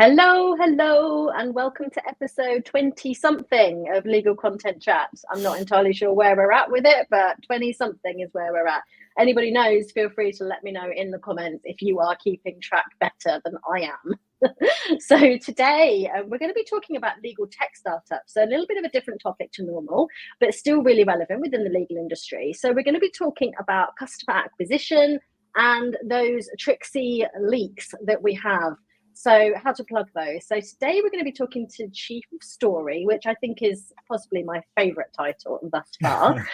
Hello, and welcome to episode 20-something of Legal Content Chats. I'm not entirely sure where we're at with it, but 20-something is where we're at. Anybody knows, feel free to let me know in the comments if you are keeping track better than I am. So today, we're going to be talking about legal tech startups. So a little bit of a different topic to normal, but still really relevant within the legal industry. So we're going to be talking about customer acquisition and those tricksy leaks that we have. So how to plug those. So today we're going to be talking to Chief of Story, which I think is possibly my favorite title thus far.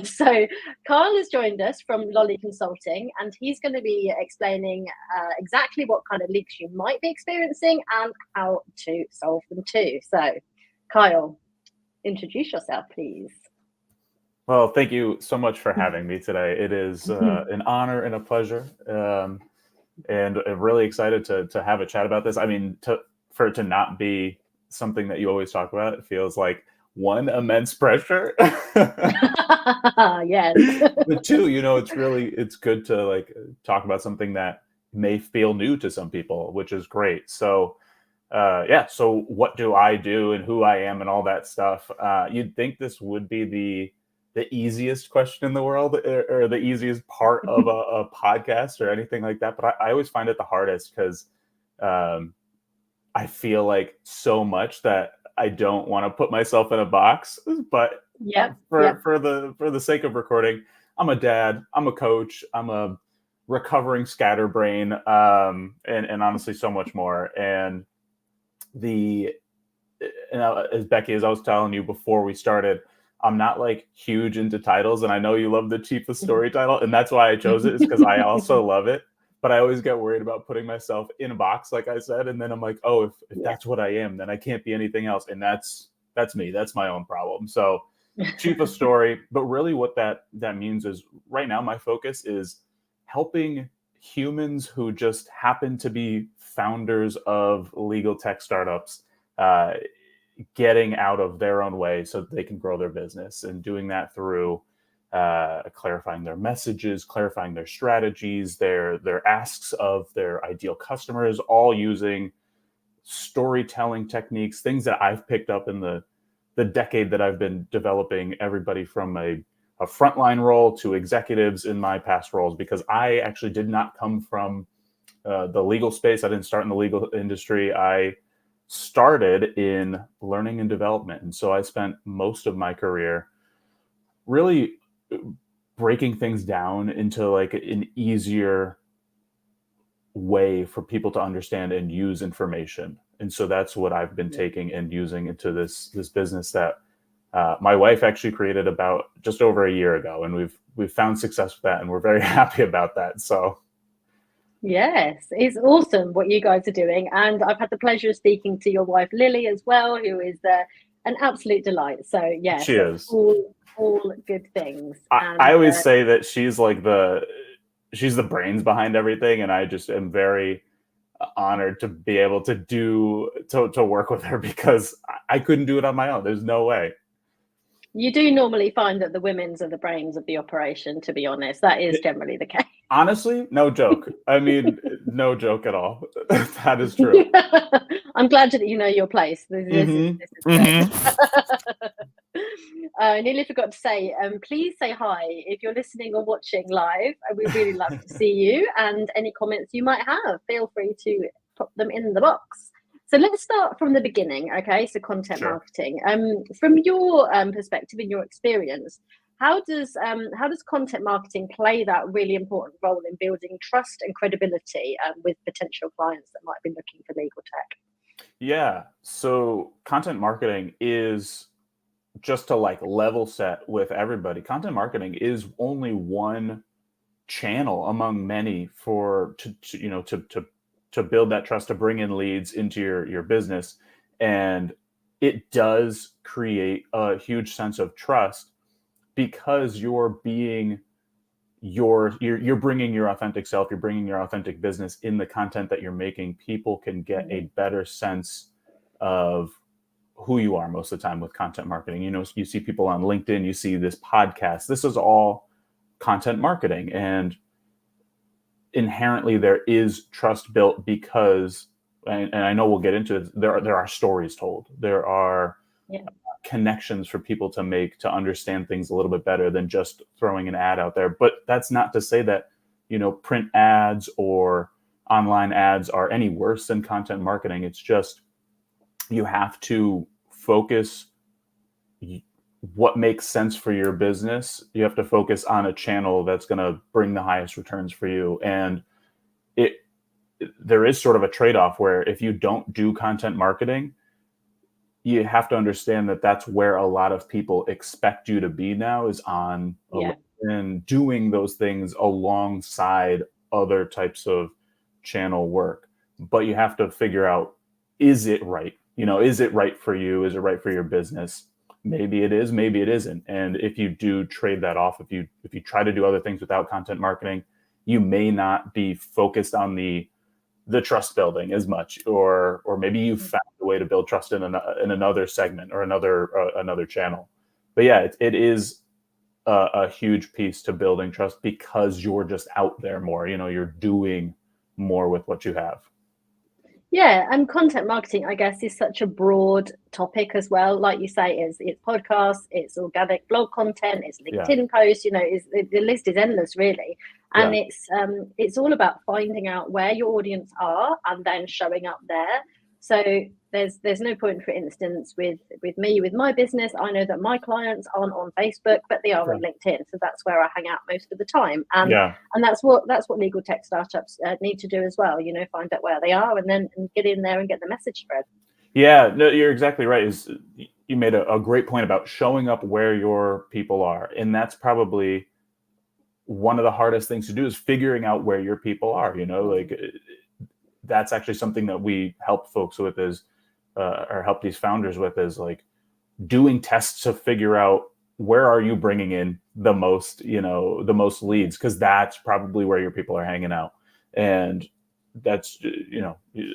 So Carl has joined us from LOLI Consulting, and he's going to be explaining exactly what kind of leaks you might be experiencing and how to solve them too. So Kyle, introduce yourself, please. Well, thank you so much for having me today. It is an honor and a pleasure. And I'm really excited to have a chat about this. I mean, for it to not be something that you always talk about, it feels like one, immense pressure. Yes. But two, it's good to like talk about something that may feel new to some people, which is great. So so what do I do and who I am and all that stuff? You'd think this would be the easiest question in the world or the easiest part of a podcast or anything like that. But I always find it the hardest because I feel like so much that I don't want to put myself in a box. But for the sake of recording, I'm a dad, I'm a coach, I'm a recovering scatterbrain, and honestly so much more. And as Becky, as I was telling you before we started, I'm not like huge into titles, and I know you love the Chief of Story title, and that's why I chose it, is because I also love it. But I always get worried about putting myself in a box, like I said, and then I'm like, oh, if that's what I am, then I can't be anything else, and that's me. That's my own problem. So, Chief of Story, but really what that means is right now my focus is helping humans who just happen to be founders of legal tech startups, getting out of their own way so that they can grow their business, and doing that through clarifying their messages, clarifying their strategies, their asks of their ideal customers, all using storytelling techniques, things that I've picked up in the decade that I've been developing everybody from a frontline role to executives in my past roles, because I actually did not come from the legal space. I didn't start in the legal industry. I started in learning and development. And so I spent most of my career really breaking things down into like an easier way for people to understand and use information. And so that's what I've been taking and using into this business that my wife actually created about just over a year ago. And we've found success with that, and we're very happy about that. So yes, it's awesome what you guys are doing. And I've had the pleasure of speaking to your wife, Lily, as well, who is an absolute delight. So, yes, she is. All good things. I always say that she's like she's the brains behind everything. And I just am very honored to be able to work with her, because I couldn't do it on my own. There's no way. You do normally find that the women's are the brains of the operation, to be honest. That is generally the case. Honestly, no joke. I mean, no joke at all. That is true. I'm glad that you know your place. This is I nearly forgot to say, please say hi if you're listening or watching live. We really love to see you, and any comments you might have, feel free to pop them in the box. So let's start from the beginning, okay? So content marketing. From your perspective and your experience, how does content marketing play that really important role in building trust and credibility with potential clients that might be looking for legal tech? Yeah, so content marketing is, just to like level set with everybody, content marketing is only one channel among many to build that trust, to bring in leads into your business. And it does create a huge sense of trust, because you're bringing your authentic self, you're bringing your authentic business in the content that you're making. People can get a better sense of who you are most of the time with content marketing. You see people on LinkedIn, you see this podcast, this is all content marketing. And inherently there is trust built because and I know we'll get into it, there are stories told. There are connections for people to make to understand things a little bit better than just throwing an ad out there. But that's not to say that, print ads or online ads are any worse than content marketing. It's just you have to focus what makes sense for your business. You have to focus on a channel that's going to bring the highest returns for you. And there is sort of a trade-off where if you don't do content marketing, you have to understand that that's where a lot of people expect you to be now, is on and doing those things alongside other types of channel work. But you have to figure out, is it right? Is it right for you? Is it right for your business? Maybe it is, maybe it isn't. And if you do trade that off, if you try to do other things without content marketing, you may not be focused on the trust building as much, or maybe you found a way to build trust in another segment or another channel. But yeah, it is a huge piece to building trust, because you're just out there more. You're doing more with what you have. Yeah, and content marketing, I guess, is such a broad topic as well. Like you say, it's podcasts, it's organic blog content, it's LinkedIn posts. The list is endless, really. And it's all about finding out where your audience are and then showing up there. So there's no point, for instance, with me, with my business, I know that my clients aren't on Facebook, but they are on LinkedIn. So that's where I hang out most of the time. And that's what legal tech startups need to do as well. Find out where they are and then get in there and get the message spread. Yeah, no, you're exactly right. You made a great point about showing up where your people are. And that's probably one of the hardest things to do, is figuring out where your people are. That's actually something that we help folks with, or help these founders with, is like doing tests to figure out, where are you bringing in the most, the most leads? Because that's probably where your people are hanging out. And that's,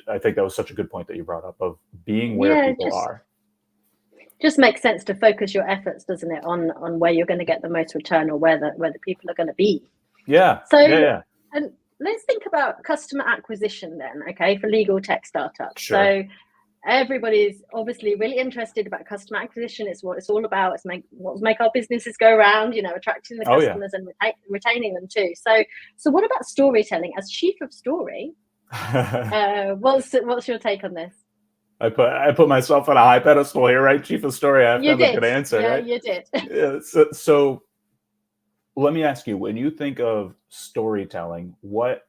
I think that was such a good point that you brought up, of being where people are. Just makes sense to focus your efforts, doesn't it, on where you're going to get the most return, or where the people are going to be. Yeah. So and let's think about customer acquisition then, okay, for legal tech startups. Sure. So everybody's obviously really interested about customer acquisition. It's what it's all about. It's what make our businesses go around, attracting the customers and retaining them too. So what about storytelling? As chief of story, what's your take on this? I put myself on a high pedestal here, right? Chief of story. I have to have a good answer, right? You did. So let me ask you, when you think of storytelling, what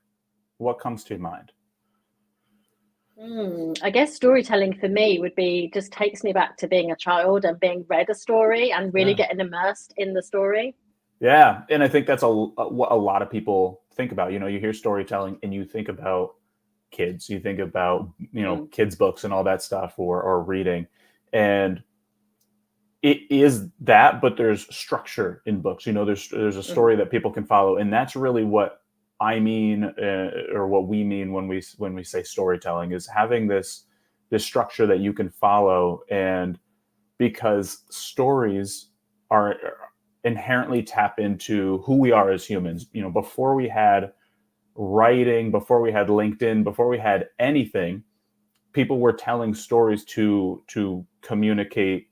comes to mind? I guess storytelling for me would be, just takes me back to being a child and being read a story and really getting immersed in the story. Yeah, and I think that's what a lot of people think about. You hear storytelling and you think about kids, you think about kids books and all that stuff, or reading, and it is that, but there's structure in books. There's a story that people can follow, and that's really what I mean, or what we mean when we say storytelling, is having this structure that you can follow. And because stories are inherently tap into who we are as humans. Before we had writing, before we had LinkedIn, before we had anything, people were telling stories to communicate,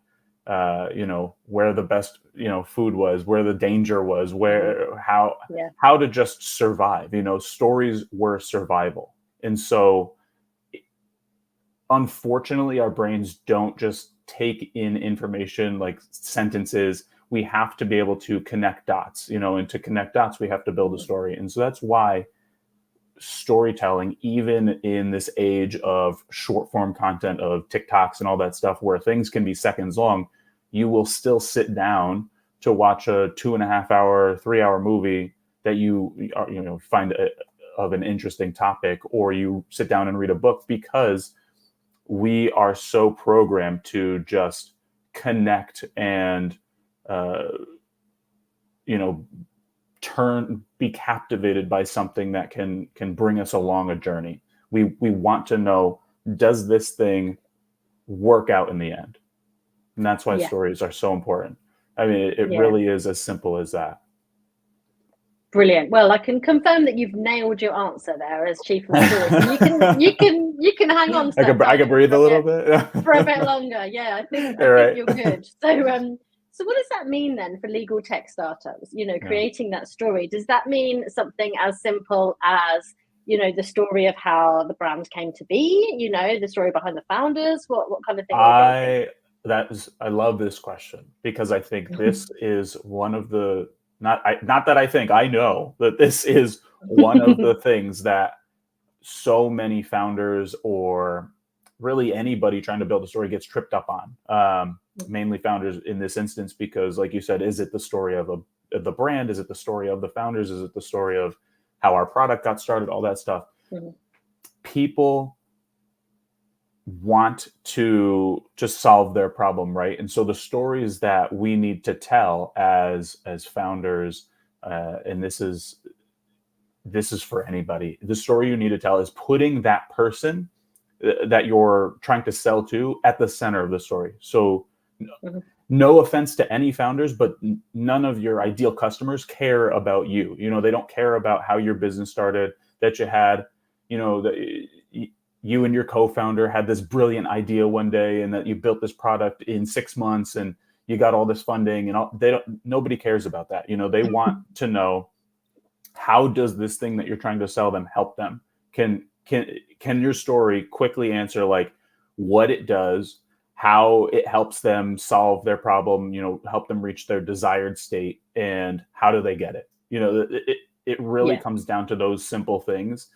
where the best, food was, where the danger was, how to just survive. Stories were survival. And so unfortunately, our brains don't just take in information like sentences. We have to be able to connect dots, and to connect dots, we have to build a story. And so that's why storytelling, even in this age of short form content, of TikToks and all that stuff, where things can be seconds long, you will still sit down to watch a 2.5 hour, 3 hour movie that you find of an interesting topic, or you sit down and read a book, because we are so programmed to just connect and be captivated by something that can bring us along a journey. We want to know, does this thing work out in the end? And that's why stories are so important. I mean, it really is as simple as that. Brilliant. Well, I can confirm that you've nailed your answer there as chief of story. So you You can hang on to that I can breathe a little bit for a bit longer. Yeah, I think you're good. So what does that mean then for legal tech startups? Creating that story. Does that mean something as simple as the story of how the brand came to be? The story behind the founders. What kind of thing? I love this question, because I think this is one of the not that I think, I know that this is one of the things that so many founders, or really anybody trying to build a story, gets tripped up on. Mainly founders in this instance, because like you said, is it the story of the brand? Is it the story of the founders? Is it the story of how our product got started? All that stuff. People want to just solve their problem, right? And so the stories that we need to tell as founders, and this is for anybody, the story you need to tell is putting that person that you're trying to sell to at the center of the story. So no offense to any founders, but none of your ideal customers care about you. They don't care about how your business started, that you had, you and your co-founder had this brilliant idea one day, and that you built this product in 6 months and you got all this funding, and nobody cares about that. They want to know, how does this thing that you're trying to sell them help them? Can your story quickly answer like what it does, how it helps them solve their problem, help them reach their desired state, and how do they get it? It really comes down to those simple things.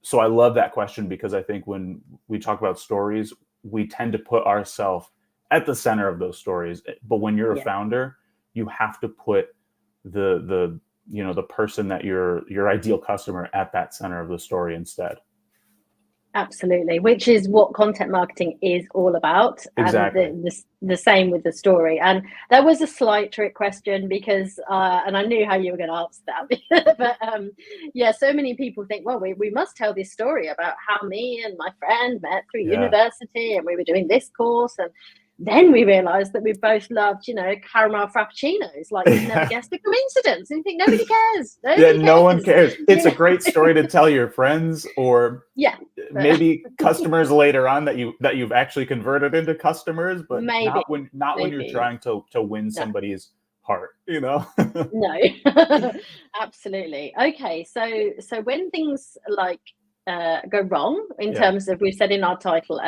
So I love that question, because I think when we talk about stories, we tend to put ourselves at the center of those stories. But when you're a founder, you have to put the person that your ideal customer at that center of the story instead. Absolutely, which is what content marketing is all about. Exactly. And the same with the story. And there was a slight trick question, because and I knew how you were going to answer that. But so many people think, well, we must tell this story about how me and my friend met through university, and we were doing this course, and then we realized that we both loved, caramel frappuccinos. Like, you'd never guessed a coincidence. And you think nobody cares. No one cares. It's a great story to tell your friends, or maybe customers later on that you've actually converted into customers, but not when you're trying to win somebody's heart. No. Absolutely. Okay, so when things like go wrong in terms of, we've said in our title,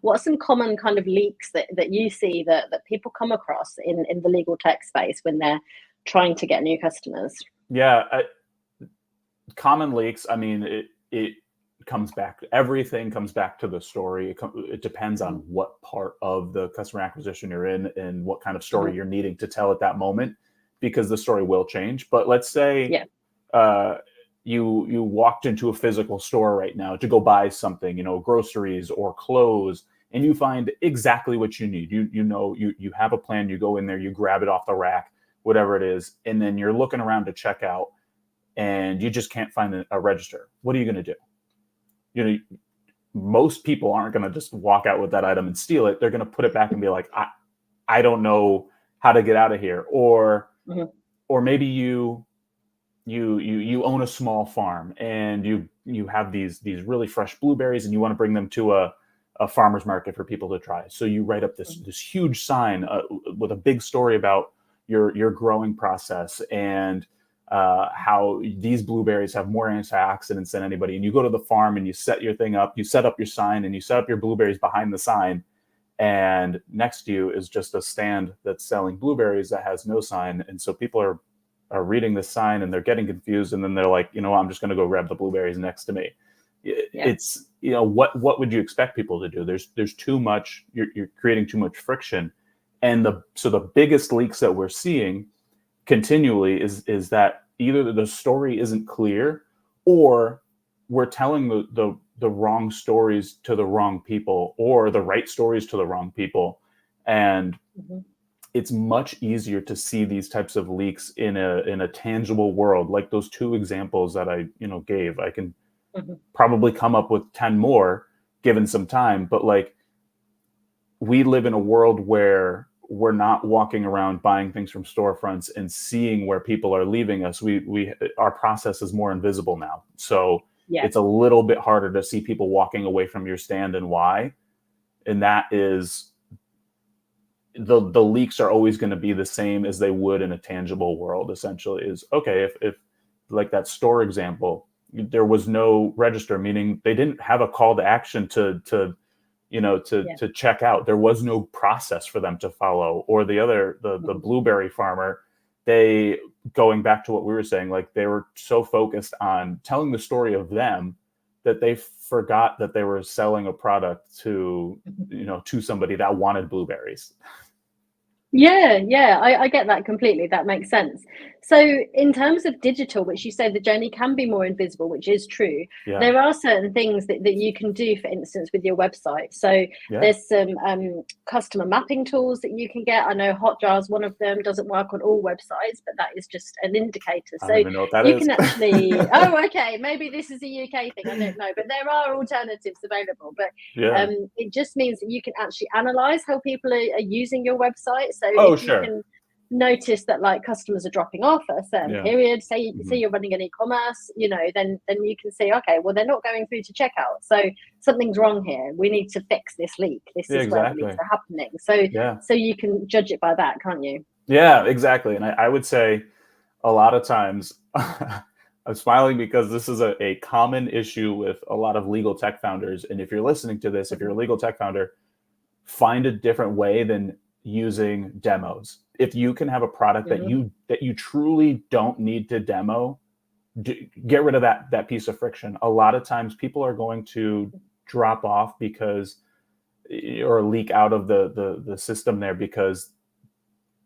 what are some common kind of leaks that you see that people come across in the legal tech space when they're trying to get new customers? Common leaks, I mean, it comes back, everything comes back to the story. It depends on what part of the customer acquisition you're in, and what kind of story you're needing to tell at that moment, because the story will change. But let's say you walked into a physical store right now to go buy something, groceries or clothes, and you find exactly what you need. You have a plan, you go in there, you grab it off the rack, whatever it is, and then you're looking around to check out, and you just can't find a register. What are you going to do? Most people aren't going to just walk out with that item and steal it. They're going to put it back and be like, I don't know how to get out of here. Or maybe you own a small farm, and you have these really fresh blueberries, and you want to bring them to a farmer's market for people to try. So you write up this huge sign with a big story about your growing process, and how these blueberries have more antioxidants than anybody. And you go to the farm and you set your thing up, you set up your sign, and you set up your blueberries behind the sign. And next to you is just a stand that's selling blueberries that has no sign. And so people are reading this sign, and they're getting confused, and then they're like, I'm just going to go grab the blueberries next to me. It's, what would you expect people to do? There's too much, you're creating too much friction. And the biggest leaks that we're seeing continually is that either the story isn't clear, or we're telling the wrong stories to the wrong people, or the right stories to the wrong people. And it's much easier to see these types of leaks in a tangible world, like those two examples that I gave. I can probably come up with 10 more given some time, but like, we live in a world where we're not walking around buying things from storefronts and seeing where people are leaving us. Our process is more invisible now. So it's a little bit harder to see people walking away from your stand, and why. And that is the leaks are always going to be the same as they would in a tangible world. Essentially, is okay if like that store example, there was no register, meaning they didn't have a call to action to check out. There was no process for them to follow. Or the blueberry farmer, they, going back to what we were saying, like they were so focused on telling the story of them that they forgot that they were selling a product to somebody that wanted blueberries. Yeah, I get that completely. That makes sense. So in terms of digital, which you say the journey can be more invisible, which is true, there are certain things that you can do, for instance, with your website. So there's some customer mapping tools that you can get. I know Hotjar is one of them. Doesn't work on all websites, but that is just an indicator. So I don't even know what that you is. can actually, okay, maybe this is a UK thing, I don't know, but there are alternatives available. But it just means that you can actually analyze how people are using your website. So if you can notice that like customers are dropping off at a certain period, say you're running an e-commerce, then you can see, okay, well, they're not going through to checkout, so something's wrong here. We need to fix this leak. This is where the leaks are happening. So you can judge it by that, can't you? Yeah, exactly. And I would say a lot of times I'm smiling because this is a common issue with a lot of legal tech founders. And if you're listening to this, if you're a legal tech founder, find a different way than using demos. If you can have a product that you truly don't need to demo, get rid of that piece of friction. A lot of times people are going to drop off because, or leak out of the system there because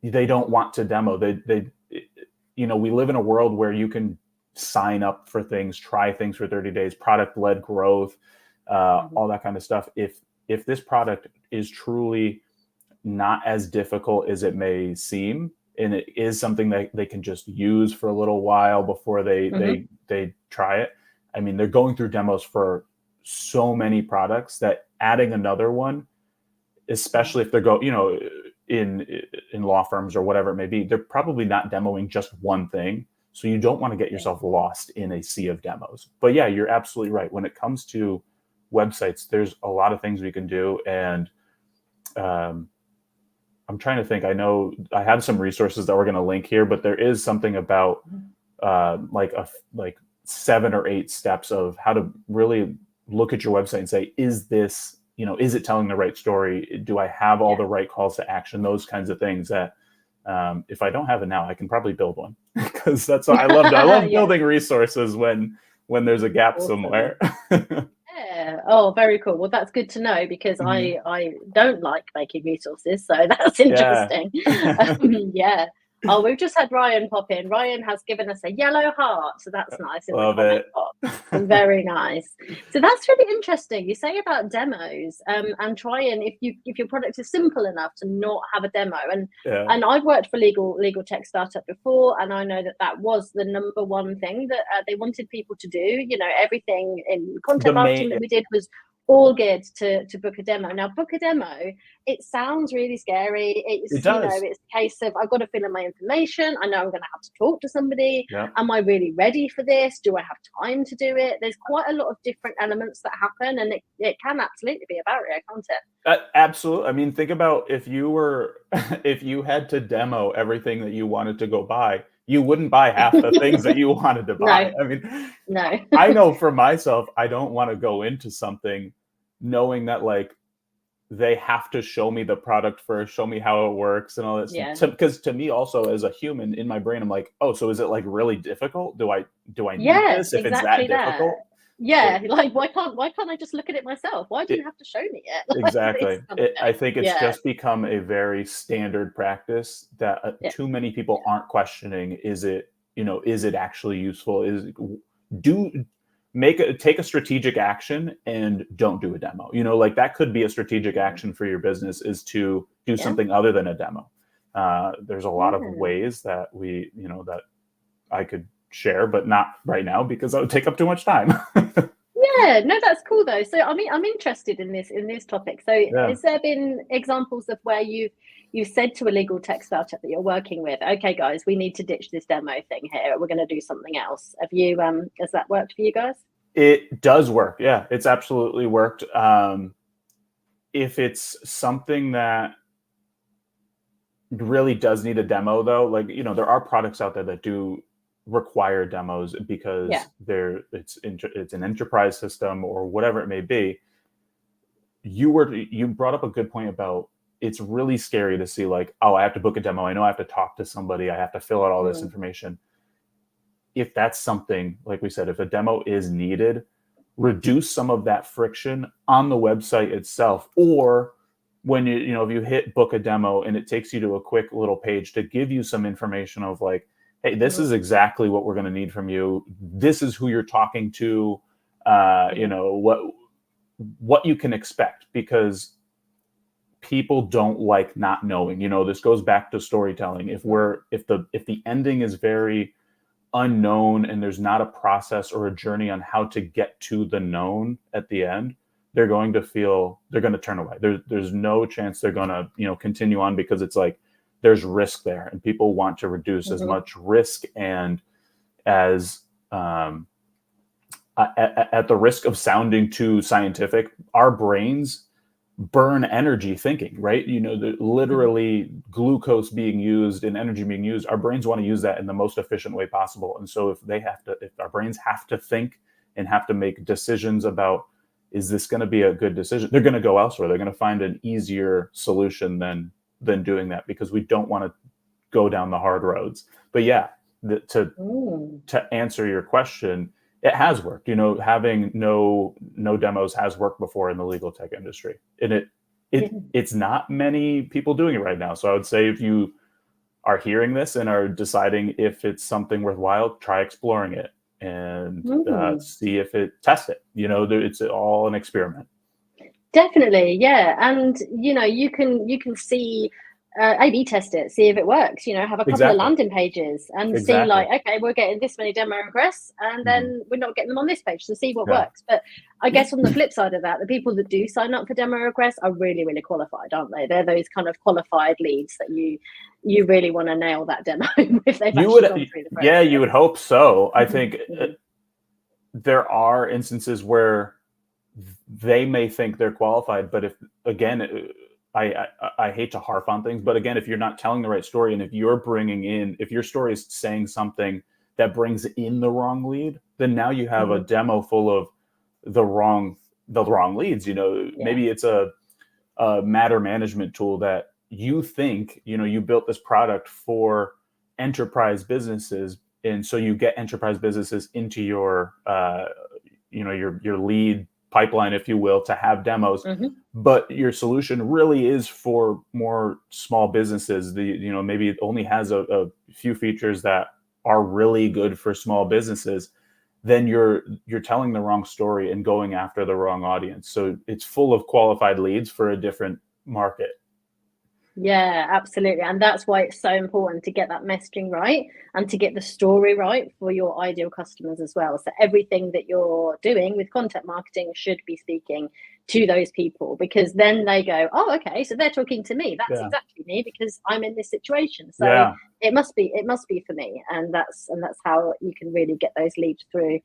they don't want to demo. We live in a world where you can sign up for things, try things for 30 days, product-led growth, all that kind of stuff. If this product is truly not as difficult as it may seem, and it is something that they can just use for a little while before they try it. I mean, they're going through demos for so many products that adding another one, especially if they're in law firms or whatever it may be, they're probably not demoing just one thing. So you don't want to get yourself lost in a sea of demos. But yeah, you're absolutely right. When it comes to websites, there's a lot of things we can do. And I'm trying to think. I know I have some resources that we're going to link here, but there is something about like 7 or 8 steps of how to really look at your website and say, is this, is it telling the right story? Do I have all the right calls to action? Those kinds of things that if I don't have it now, I can probably build one because that's what I love. I love building resources when there's a gap somewhere. Yeah. Oh, very cool. Well, that's good to know because I don't like making resources, so that's interesting. Yeah. Oh, we've just had Ryan pop in. Ryan has given us a yellow heart, so that's nice. Love it. Very nice. So that's really interesting. You say about demos, and try and if your product is simple enough to not have a demo. And I've worked for legal tech startup before, and I know that was the number one thing that they wanted people to do. Everything in content marketing that we did was all geared to book a demo. Now, book a demo, it sounds really scary. It's it's a case of I've got to fill in my information. I know I'm going to have to talk to somebody. Am I really ready for this? Do I have time to do it? There's quite a lot of different elements that happen, and it can absolutely be a barrier, can't it? Absolutely. I mean, think about if you had to demo everything that you wanted to go buy, you wouldn't buy half the things that you wanted to buy. No. I mean, no. I know for myself, I don't want to go into something knowing that like they have to show me the product first, show me how it works and all that stuff. Because to me also as a human in my brain, I'm like, oh, so is it like really difficult? Do I need this if it's that difficult? Yeah, like why can't I just look at it myself? Why do you have to show me it? Like, exactly. I think it's just become a very standard practice that too many people aren't questioning. Is it actually useful? Take a strategic action and don't do a demo. Like that could be a strategic action for your business is to do something other than a demo. There's a lot of ways that that I could share, but not right now because that would take up too much time. Yeah, no, that's cool though. So I mean, I'm interested in this topic. So has there been examples of where you said to a legal tech startup that you're working with, okay guys, we need to ditch this demo thing here, we're going to do something else? Have you has that worked for you guys? It does work. Yeah, it's absolutely worked. If it's something that really does need a demo, though, like, there are products out there that do require demos Yeah. because it's an enterprise system or whatever it may be. You brought up a good point about it's really scary to see, like, oh, I have to book a demo. I know I have to talk to somebody. I have to fill out all this information. If that's something, like we said, if a demo is needed, reduce some of that friction on the website itself, or when if you hit book a demo and it takes you to a quick little page to give you some information of like, hey, this is exactly what we're going to need from you. This is who you're talking to. What you can expect, because people don't like not knowing. This goes back to storytelling. If the ending is very unknown and there's not a process or a journey on how to get to the known at the end, they're going to turn away. There's no chance they're going to continue on, because it's like there's risk there, and people want to reduce as much risk and as at the risk of sounding too scientific, our brains burn energy thinking, right? Literally glucose being used and energy being used, our brains want to use that in the most efficient way possible. And so if our brains have to think and have to make decisions about, is this going to be a good decision, they're going to go elsewhere. They're going to find an easier solution than doing that, because we don't want to go down the hard roads. But yeah, to answer your question, it has worked. Having no demos has worked before in the legal tech industry, and it's not many people doing it right now. So I would say, if you are hearing this and are deciding if it's something worthwhile, try exploring it and see if test it. It's all an experiment. Definitely, yeah. And you can see A/B test it, see if it works. Have a couple of landing pages and see, like, okay, we're getting this many demo requests, and then we're not getting them on this page, so see what works. But I guess on the flip side of that, the people that do sign up for demo requests are really, really qualified, aren't they? They're those kind of qualified leads that you really want to nail that demo if they've actually gone through the process. Yeah, you would hope so. I think there are instances where they may think they're qualified, but if, again, I hate to harp on things, but again, if you're not telling the right story, and if your story is saying something that brings in the wrong lead, then now you have a demo full of the wrong leads. Maybe it's a matter management tool that you think, you built this product for enterprise businesses, and so you get enterprise businesses into your your lead pipeline, if you will, to have demos, but your solution really is for more small businesses. Maybe it only has a few features that are really good for small businesses. Then you're telling the wrong story and going after the wrong audience. So it's full of qualified leads for a different market. Yeah, absolutely. And that's why it's so important to get that messaging right and to get the story right for your ideal customers as well. So everything that you're doing with content marketing should be speaking to those people, because then they go, oh, okay, so they're talking to me. That's exactly me, because I'm in this situation. So it must be for me. And that's how you can really get those leads through,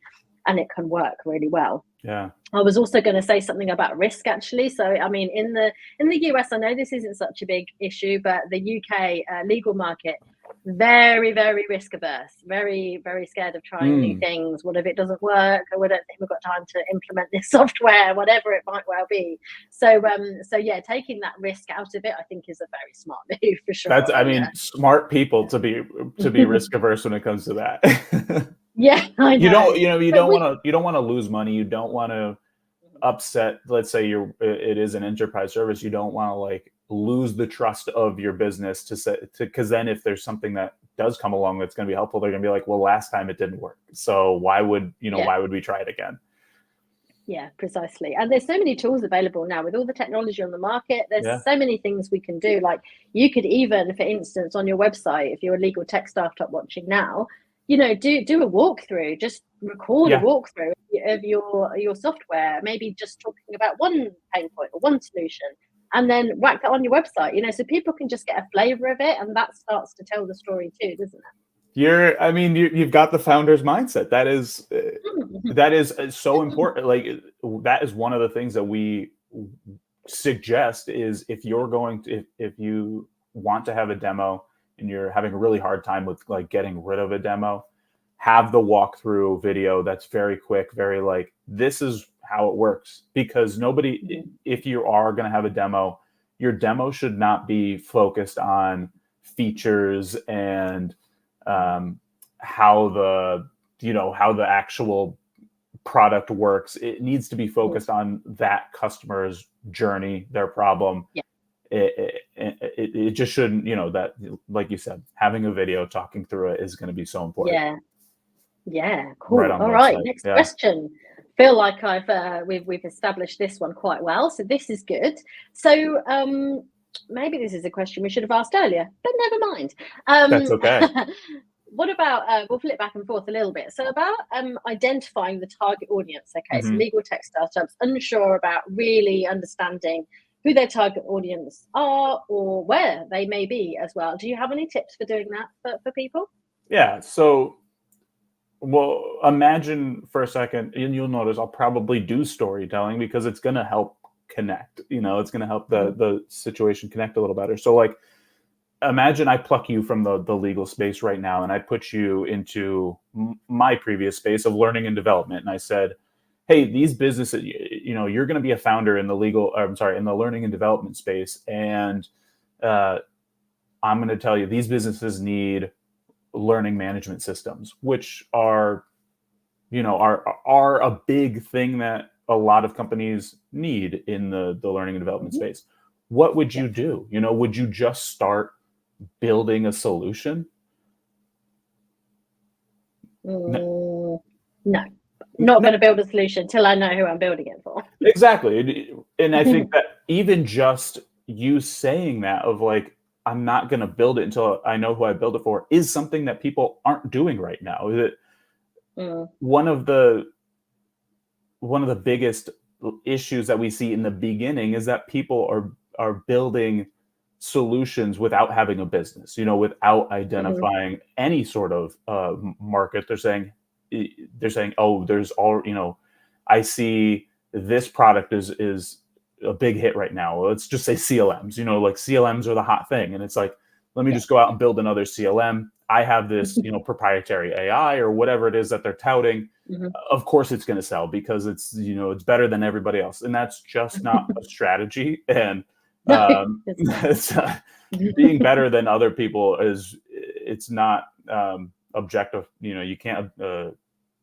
and it can work really well. Yeah. I was also going to say something about risk, actually. So, I mean, in the US, I know this isn't such a big issue, but the UK legal market, very, very risk averse, very, very scared of trying new things. What if it doesn't work? Or we don't think we've got time to implement this software, whatever it might well be. So yeah, taking that risk out of it, I think, is a very smart move for sure. Smart people to be risk averse when it comes to that. Yeah, I know. You don't want to lose money. You don't want to upset. Let's say it is an enterprise service. You don't want to like lose the trust of your business because then if there's something that does come along that's going to be helpful, they're going to be like, well, last time it didn't work, so why would we try it again? Yeah, precisely. And there's so many tools available now with all the technology on the market. There's so many things we can do. Like, you could even, for instance, on your website, if you're a legal tech startup watching now, do a walkthrough, just record a walkthrough of your software, maybe just talking about one pain point or one solution, and then whack that on your website, so people can just get a flavor of it, and that starts to tell the story too, doesn't it? You've got the founder's mindset. That is so important. Like, that is one of the things that we suggest is if you want to have a demo and you're having a really hard time with like getting rid of a demo, have the walkthrough video that's very quick, very like, this is how it works. Because if you are going to have a demo, your demo should not be focused on features and how the actual product works. It needs to be focused on that customer's journey, their problem. Yeah. It just shouldn't, that, like you said, having a video talking through it is going to be so important. Yeah, cool. Right on All the right, website. next question. Feel like we've established this one quite well, so this is good. So maybe this is a question we should have asked earlier, but never mind. That's okay. What about we'll flip back and forth a little bit. So about identifying the target audience. Okay, so legal tech startups unsure about really understanding who their target audience are or where they may be as well. Do you have any tips for doing that for people? Yeah. So, well, imagine for a second, and you'll notice I'll probably do storytelling because it's going to help connect. It's going to help the situation connect a little better. So, like, imagine I pluck you from the legal space right now and I put you into my previous space of learning and development. And I said, hey, these businesses, you're going to be a founder in the in the learning and development space. And I'm going to tell you, these businesses need learning management systems, which are a big thing that a lot of companies need in the learning and development space. What would you do? Would you just start building a solution? No, not going to build a solution till I know who I'm building it for. Exactly. And I think that even just you saying that of like, I'm not going to build it until I know who I build it for is something that people aren't doing right now. One of the biggest issues that we see in the beginning is that people are building solutions without having a business, without identifying any sort of market. They're saying, oh, there's all, I see this product is a big hit right now. Let's just say CLMs, like CLMs are the hot thing. And it's like, let me just go out and build another CLM. I have this, proprietary AI or whatever it is that they're touting. Of course it's going to sell because it's, it's better than everybody else. And that's just not a strategy. And being better than other people it's not objective. You can't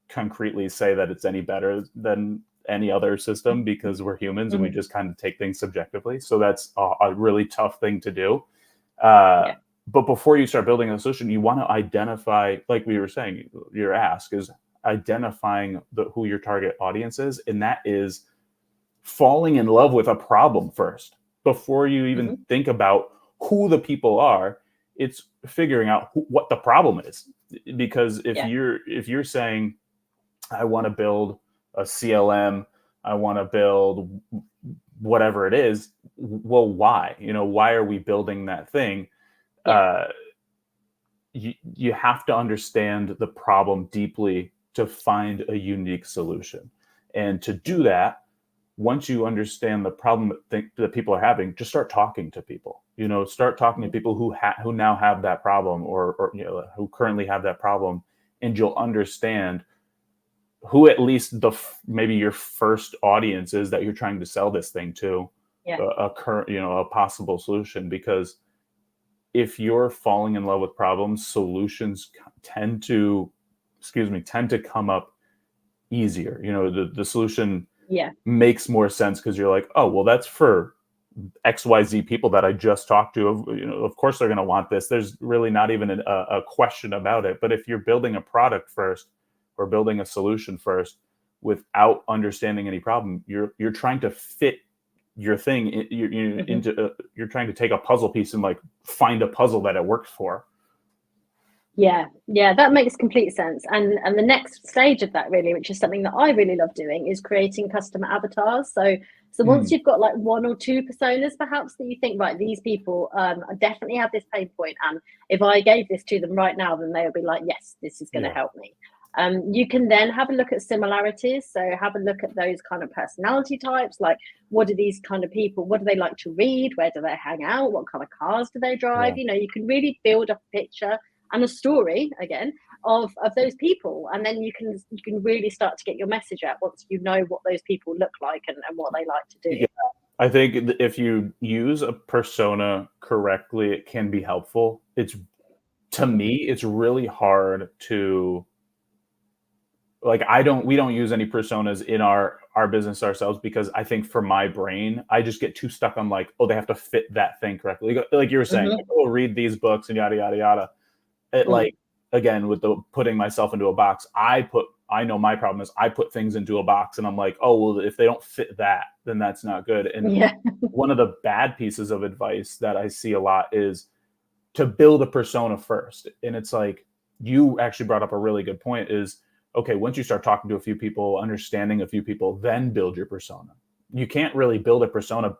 concretely say that it's any better than any other system because we're humans and we just kind of take things subjectively. So that's a really tough thing to do. But before you start building a solution, you want to identify, like we were saying, your ask is identifying who your target audience is. And that is falling in love with a problem first. Before you even think about who the people are, it's figuring out what the problem is. Because if you're saying, I want to build a CLM, I want to build whatever it is, well, why? Why are we building that thing? You have to understand the problem deeply to find a unique solution. And to do that, once you understand the problem that people are having, just start talking to people. Start talking to people who now have that problem or who currently have that problem, and you'll understand who at least maybe your first audience is that you're trying to sell this thing to, a possible solution. Because if you're falling in love with problems, solutions tend to come up easier. The solution makes more sense because you're like, oh, well, that's for XYZ people that I just talked to. Of course they're going to want this. There's really not even a question about it. But if you're building a product first or building a solution first without understanding any problem, you're trying to fit your thing into you're trying to take a puzzle piece and like find a puzzle that it works for. Yeah, that makes complete sense. And the next stage of that, really, which is something that I really love doing, is creating customer avatars. So So once you've got like one or two personas perhaps that you think, right, these people definitely have this pain point, and if I gave this to them right now, then they would be like, yes, this is going to help me. You can then have a look at similarities. So have a look at those kind of personality types, like what are these kind of people, what do they like to read, where do they hang out, what kind of cars do they drive? You know, you can really build up a picture and a story again of those people, and then you can really start to get your message out once you know what those people look like and what they like to do. I think if you use a persona correctly, it can be helpful. To me, it's really hard to, like, we don't use any personas in our business ourselves, because I think for my brain, I just get too stuck on like, oh, they have to fit that thing correctly. Like you were saying, like, oh, read these books and yada, yada, yada. It, like, again, with the putting myself into a box, I know my problem is I put things into a box and I'm like, oh, well, if they don't fit that, then that's not good. And one of the bad pieces of advice that I see a lot is to build a persona first. And it's like, you actually brought up a really good point is, okay, once you start talking to a few people, understanding a few people, then build your persona. You can't really build a persona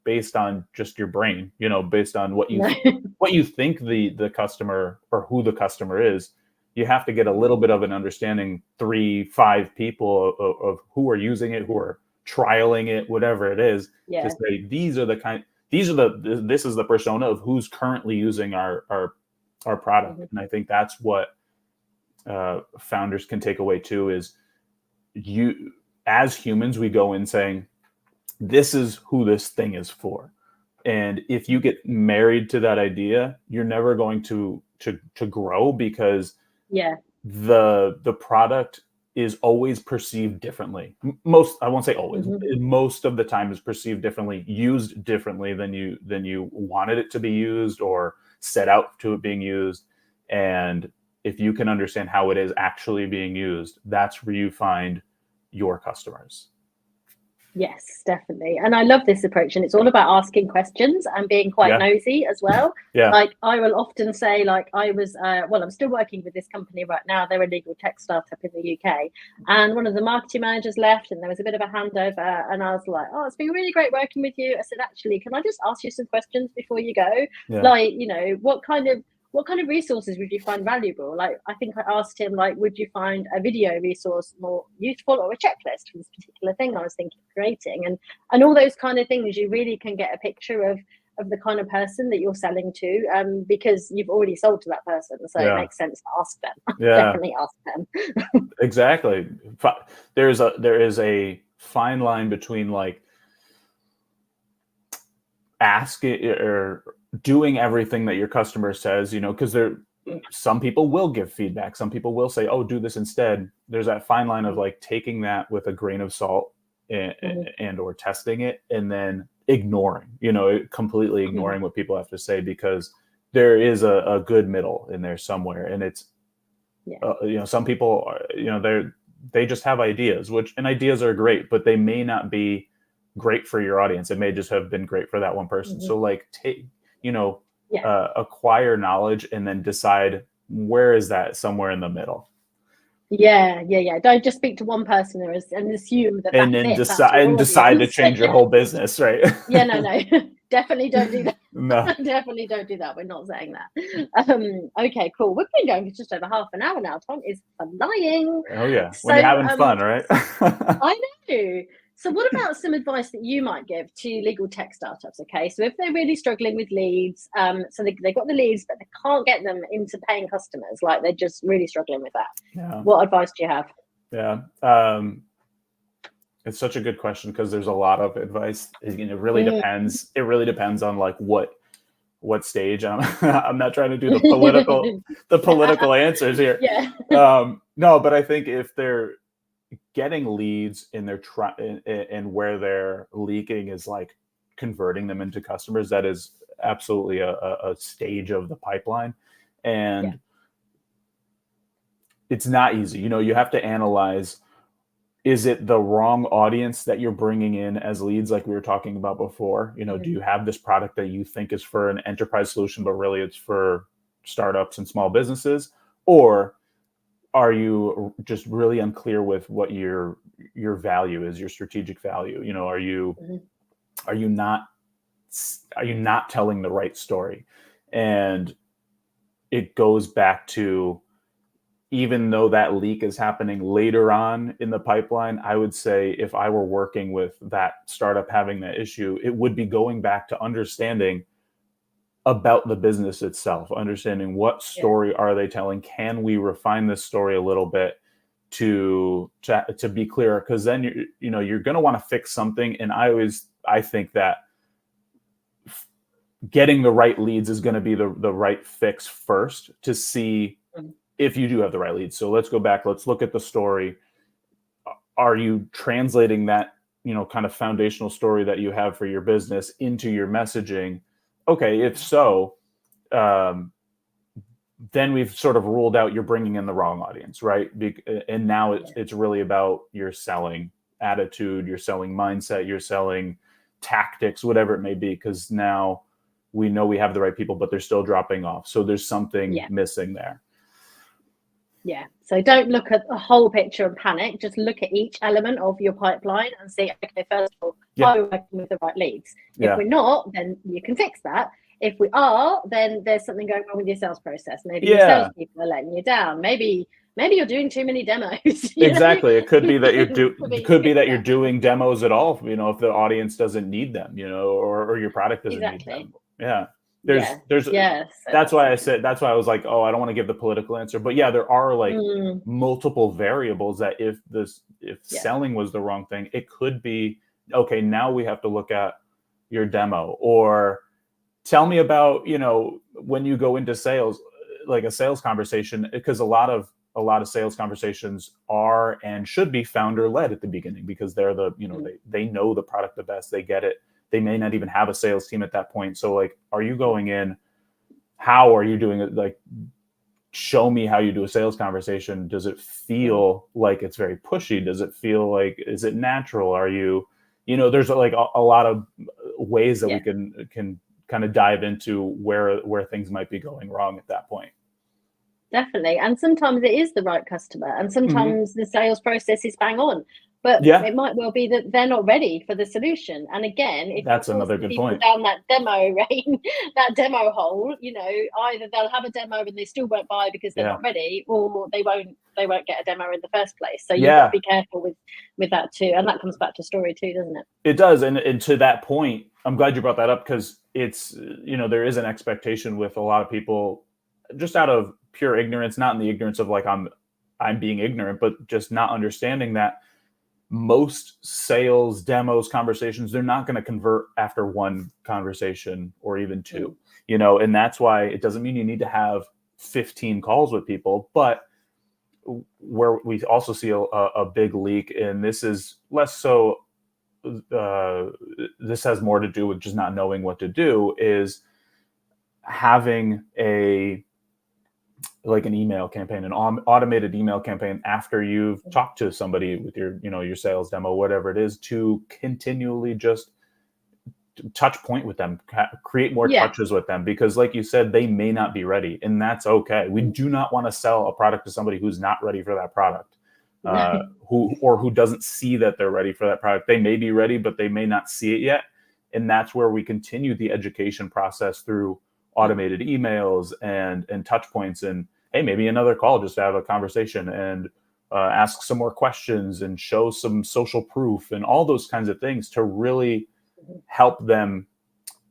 based on just your brain, you know, based on what you think the customer or who the customer is. You have to get a little bit of an understanding, 3-5 people of who are using it, who are trialing it, whatever it is, to say this is the persona of who's currently using our product. And I think that's what founders can take away too, is you, as humans, we go in saying, this is who this thing is for. And if you get married to that idea, you're never going to grow, because the product is always perceived differently. I won't say always, most of the time is perceived differently, used differently than you wanted it to be used or set out to it being used. And if you can understand how it is actually being used, that's where you find your customers. Yes, definitely. And I love this approach, and it's all about asking questions and being quite nosy as well. Like, I will often say, like, I'm still working with this company right now. They're a legal tech startup in the UK, and one of the marketing managers left, and there was a bit of a handover, and I was like, oh, it's been really great working with you. I said, actually, can I just ask you some questions before you go? Like, you know, what kind of resources would you find valuable? Like, I think I asked him, like, would you find a video resource more useful, or a checklist for this particular thing I was thinking of creating? And all those kind of things, you really can get a picture of the kind of person that you're selling to, because you've already sold to that person. So it makes sense to ask them. Definitely ask them. Exactly. There is a fine line between, like, asking or doing everything that your customer says, you know, because some people will give feedback. Some people will say, oh, do this instead. There's that fine line of, like, taking that with a grain of salt and or testing it, and then ignoring, you know, completely ignoring what people have to say, because there is a good middle in there somewhere. And it's, you know, some people are, you know, they just have ideas, and ideas are great, but they may not be great for your audience. It may just have been great for that one person. So, like, acquire knowledge and then decide where is that, somewhere in the middle. Don't just speak to one person and assume that and then decide to change your whole business, right? No. Definitely don't do that. No. Definitely don't do that. We're not saying that. Okay, cool. We've been going for just over half an hour now. Tom is flying. Oh yeah, when you're having fun, right? I know. So what about some advice that you might give to legal tech startups? Okay, so if they're really struggling with leads, so they've got the leads, but they can't get them into paying customers, like they're just really struggling with that. What advice do you have? It's such a good question, because there's a lot of advice. It really depends. It really depends on, like, what stage. I'm not trying to do the political answers here. No, but I think if they're getting leads and and where they're leaking is, like, converting them into customers, that is absolutely a stage of the pipeline. And it's not easy. You know, you have to analyze, is it the wrong audience that you're bringing in as leads, like we were talking about before? You know, do you have this product that you think is for an enterprise solution, but really it's for startups and small businesses? Or are you just really unclear with what your value is, your strategic value? You know, are you not telling the right story? And it goes back to, even though that leak is happening later on in the pipeline, I would say if I were working with that startup having that issue, it would be going back to understanding about the business itself, understanding what story are they telling? Can we refine this story a little bit to be clearer? Because then you're going to want to fix something. And I think that getting the right leads is going to be the right fix first, to see if you do have the right leads. So let's go back. Let's look at the story. Are you translating that, kind of foundational story that you have for your business into your messaging? Okay, if so, then we've sort of ruled out you're bringing in the wrong audience, right? And now it's really about your selling attitude, your selling mindset, your selling tactics, whatever it may be, because now we know we have the right people, but they're still dropping off. So there's something missing there. Yeah. So don't look at the whole picture and panic. Just look at each element of your pipeline and see, okay, first of all, are we working with the right leads? If we're not, then you can fix that. If we are, then there's something going wrong with your sales process. Maybe your salespeople are letting you down. Maybe you're doing too many demos. Exactly. It could be that you're doing demos at all, if the audience doesn't need them, or your product doesn't need them. Yeah. That's why I was like, I don't want to give the political answer, but there are like multiple variables that if selling was the wrong thing, it could be, okay, now we have to look at your demo, or tell me about, when you go into sales, like a sales conversation, because a lot of sales conversations are and should be founder led at the beginning, because they're the, they know the product the best, they get it. They may not even have a sales team at that point. So like, are you going in? How are you doing it? Like, show me how you do a sales conversation. Does it feel like it's very pushy? Does it feel like, is it natural? Are you, there's like a lot of ways that we can kind of dive into where things might be going wrong at that point. Definitely. And sometimes it is the right customer, and sometimes the sales process is bang on. But it might well be that they're not ready for the solution. And again, if that's another good point. Down that demo that demo hole, either they'll have a demo and they still won't buy because they're not ready, or they won't get a demo in the first place. So you've got to be careful with that too. And that comes back to story too, doesn't it? It does. And to that point, I'm glad you brought that up, because it's, there is an expectation with a lot of people, just out of pure ignorance, not in the ignorance of like I'm being ignorant, but just not understanding that most sales demos, conversations, they're not going to convert after one conversation or even two, and that's why it doesn't mean you need to have 15 calls with people. But where we also see a big leak, and this is less so, this has more to do with just not knowing what to do, is having like an email campaign, an automated email campaign after you've talked to somebody with your, your sales demo, whatever it is, to continually just touch point with them, create more touches with them, because like you said, they may not be ready, and that's okay. We do not want to sell a product to somebody who's not ready for that product, who doesn't see that they're ready for that product. They may be ready, but they may not see it yet. And that's where we continue the education process through automated emails and touch points, and hey, maybe another call just to have a conversation and ask some more questions and show some social proof and all those kinds of things to really help them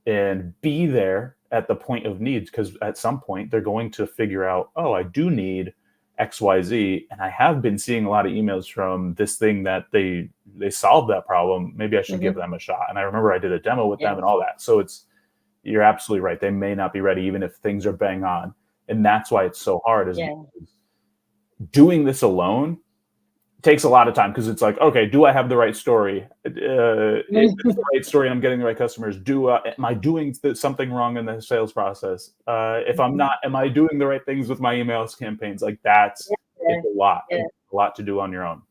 and be there at the point of needs. Because at some point they're going to figure out, I do need XYZ, and I have been seeing a lot of emails from this thing that they solved that problem. Maybe I should give them a shot. And I remember I did a demo with them and all that. So you're absolutely right. They may not be ready, even if things are bang on. And that's why it's so hard, is doing this alone takes a lot of time, because it's like, okay, do I have the right story? If it's the right story and I'm getting the right customers, am I doing something wrong in the sales process? If I'm not, am I doing the right things with my emails campaigns? Like it's a lot. It's a lot to do on your own.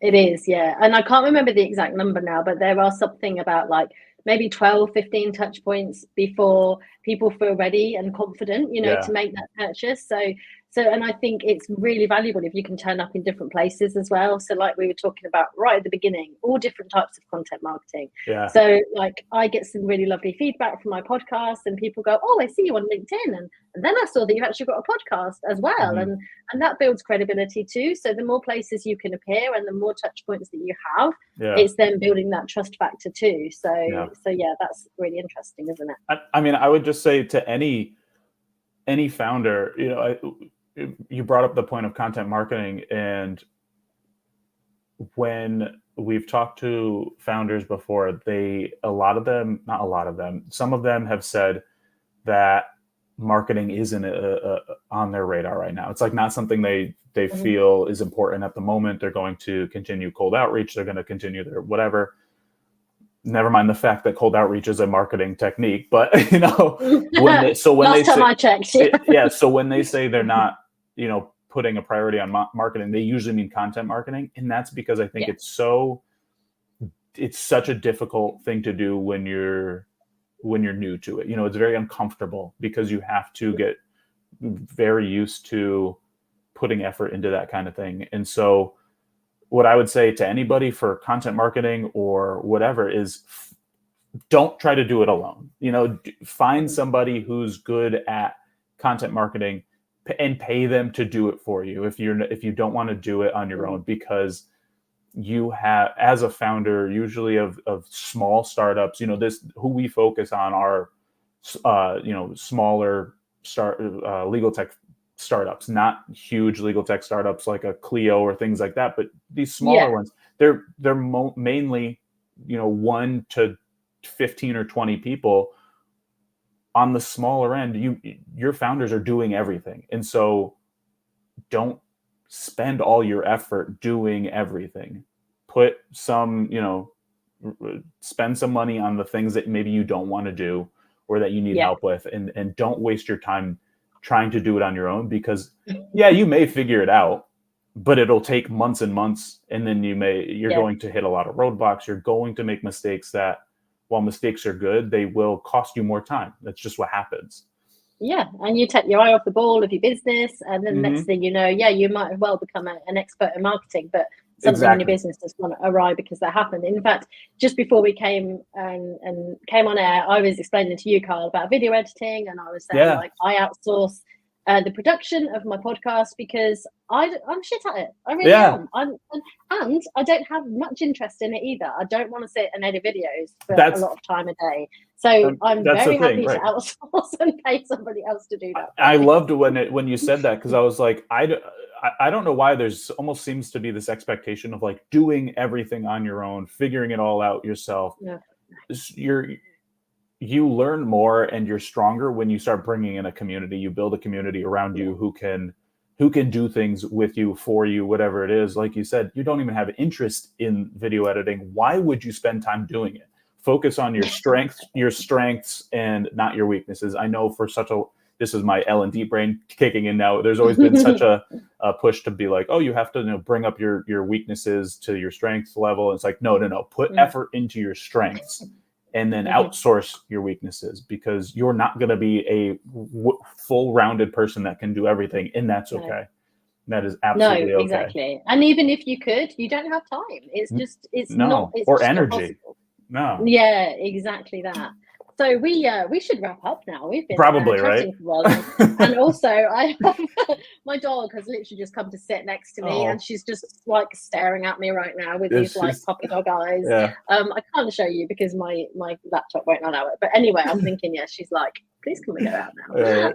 It is, yeah. And I can't remember the exact number now, but there are something about like maybe 12, 15 touch points before people feel ready and confident, to make that purchase. So So, and I think it's really valuable if you can turn up in different places as well. So like we were talking about right at the beginning, all different types of content marketing. Yeah. So like I get some really lovely feedback from my podcast, and people go, oh, I see you on LinkedIn. And then I saw that you've actually got a podcast as well. Mm-hmm. And that builds credibility too. So the more places you can appear and the more touch points that you have, Yeah. it's then building that trust factor too. So Yeah. yeah, that's really interesting, isn't it? I mean, I would just say to any founder, you know, you brought up the point of content marketing, and when we've talked to founders before, some of them have said that marketing isn't on their radar right now. It's like not something they Mm-hmm. feel is important at the moment. They're going to continue cold outreach. They're going to continue their whatever. Never mind the fact that cold outreach is a marketing technique, but you know, So when they say they're not, you know, putting a priority on marketing, they usually mean content marketing, and that's because I think it's such a difficult thing to do when you're new to it. You know, it's very uncomfortable because you have to get very used to putting effort into that kind of thing. And so what I would say to anybody for content marketing or whatever is don't try to do it alone. You know, find somebody who's good at content marketing and pay them to do it for you if you don't want to do it on your own, because you have, as a founder, usually of small startups, you know, who we focus on are you know, smaller legal tech startups, not huge legal tech startups like a Clio or things like that, but these smaller ones, they're mainly, you know, 1 to 15 or 20 people. On the smaller end, your founders are doing everything, and so don't spend all your effort doing everything. Put some, you know, spend some money on the things that maybe you don't want to do or that you need help with, and don't waste your time trying to do it on your own, because you may figure it out, but it'll take months and months, and then you're going to hit a lot of roadblocks. You're going to make mistakes that, while mistakes are good, they will cost you more time. That's just what happens. Yeah, and you take your eye off the ball of your business, and then next thing you know, you might as well become an expert in marketing, but something in your business has gone awry because that happened. In fact, just before we came and came on air, I was explaining to you, Carl, about video editing, and I was saying like I outsource the production of my podcast because I'm shit at it. I really am. And I don't have much interest in it either. I don't want to sit and edit videos for a lot of time a day. So I'm very happy to outsource and pay somebody else to do that. I loved when you said that, because I was like, I don't know why there's almost seems to be this expectation of like doing everything on your own, figuring it all out yourself. You learn more and you're stronger when you start bringing in a community. You build a community around you who can do things with you, for you, whatever it is. Like you said, you don't even have interest in video editing. Why would you spend time doing it? Focus on your strengths and not your weaknesses. I know this is my L&D brain kicking in now. There's always been such a push to be like, oh, you have to, you know, bring up your weaknesses to your strength level. It's like, no. Put effort into your strengths and then outsource your weaknesses, because you're not going to be a full-rounded person that can do everything, and that's okay. That is absolutely okay. Exactly. And even if you could, you don't have time. It's not energy. No. Yeah, exactly that. So we should wrap up now. We've been probably chatting for a while. And also, I have my dog has literally just come to sit next to me, and she's just like staring at me right now with these like puppy dog eyes. I can't show you because my laptop won't allow it. But anyway, I'm thinking, she's like, please can we go out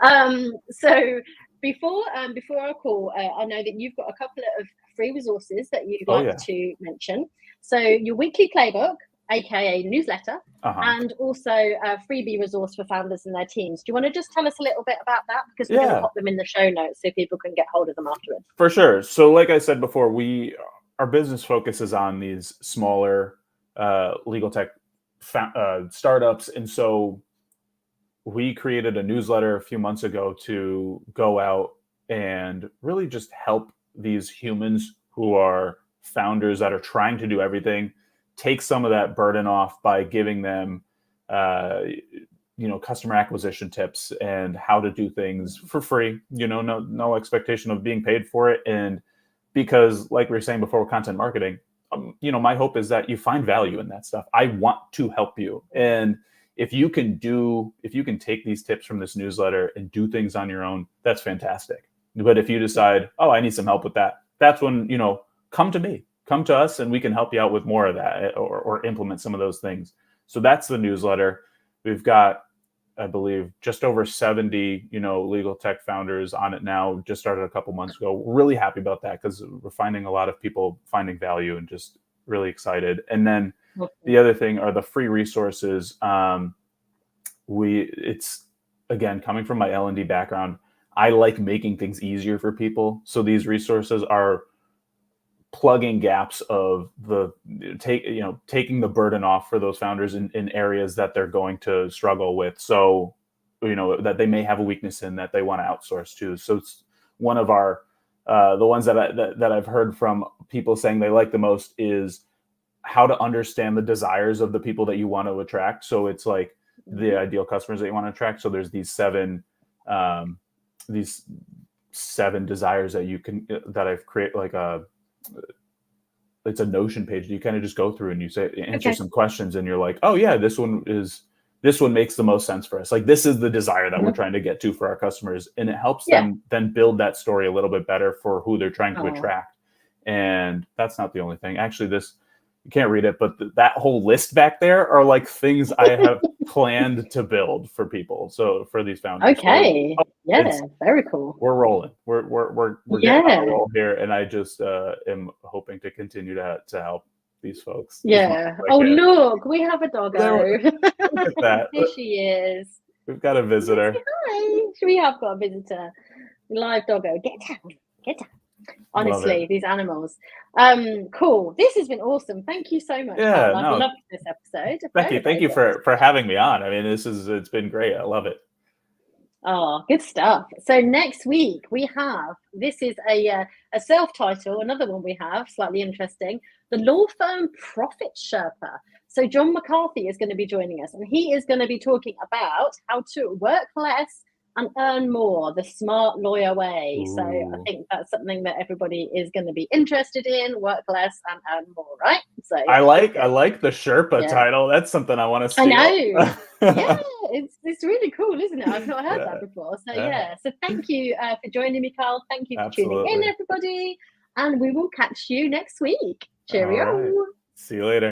now? So before our call, I know that you've got a couple of free resources that you'd like to mention. So your weekly playbook, aka newsletter, and also a freebie resource for founders and their teams. Do you want to just tell us a little bit about that? Because we're going to pop them in the show notes so people can get hold of them afterwards. For sure. So like I said before, our business focuses on these smaller legal tech startups. And so we created a newsletter a few months ago to go out and really just help these humans who are founders that are trying to do everything, take some of that burden off by giving them customer acquisition tips and how to do things for free, no expectation of being paid for it. And because like we were saying before with content marketing, my hope is that you find value in that stuff. I want to help you. And if you can take these tips from this newsletter and do things on your own, that's fantastic. But if you decide, oh, I need some help with that, that's when, come to me, come to us, and we can help you out with more of that or implement some of those things. So that's the newsletter. We've got, I believe, just over 70, legal tech founders on it now. Just started a couple months ago. We're really happy about that because we're finding a lot of people finding value and just really excited. And then the other thing are the free resources. It's again, coming from my L&D background, I like making things easier for people. So these resources are plugging gaps of taking the burden off for those founders in areas that they're going to struggle with. So, that they may have a weakness in that they want to outsource to. So it's one of our, the ones that I've heard from people saying they like the most is how to understand the desires of the people that you want to attract. So it's like the ideal customers that you want to attract. So there's these seven desires that I've created, like it's a Notion page. You kind of just go through and you answer some questions, and you're like, oh yeah, this one makes the most sense for us. Like, this is the desire that we're trying to get to for our customers, and it helps them then build that story a little bit better for who they're trying to attract. And that's not the only thing. Actually, you can't read it, but that whole list back there are like things I have planned to build for people. So for these founders. Okay. Very cool. We're rolling. We're getting on a roll here, and I just am hoping to continue to help these folks. Yeah. Oh, look, we have a doggo. Look at that. Here she is. We've got a visitor. Hi. We have got a visitor. Live doggo. Get down. Honestly, these animals. Cool. This has been awesome. Thank you so much. Yeah, I've loved this episode. Becky, thank you for having me on. I mean, it's been great. I love it. Oh, good stuff. So next week this is a self-title, another one we have, slightly interesting, the law firm Profit Sherpa. So John McCarthy is going to be joining us, and he is going to be talking about how to work less and earn more, the smart lawyer way. Ooh. So I think that's something that everybody is going to be interested in, work less and earn more, right? So I like the Sherpa title. That's something I want to see. I know. Yeah, it's really cool, isn't it? I've not heard that before. So so thank you for joining me, Carl. Thank you for tuning in, everybody. And we will catch you next week. Cheerio. Right. See you later.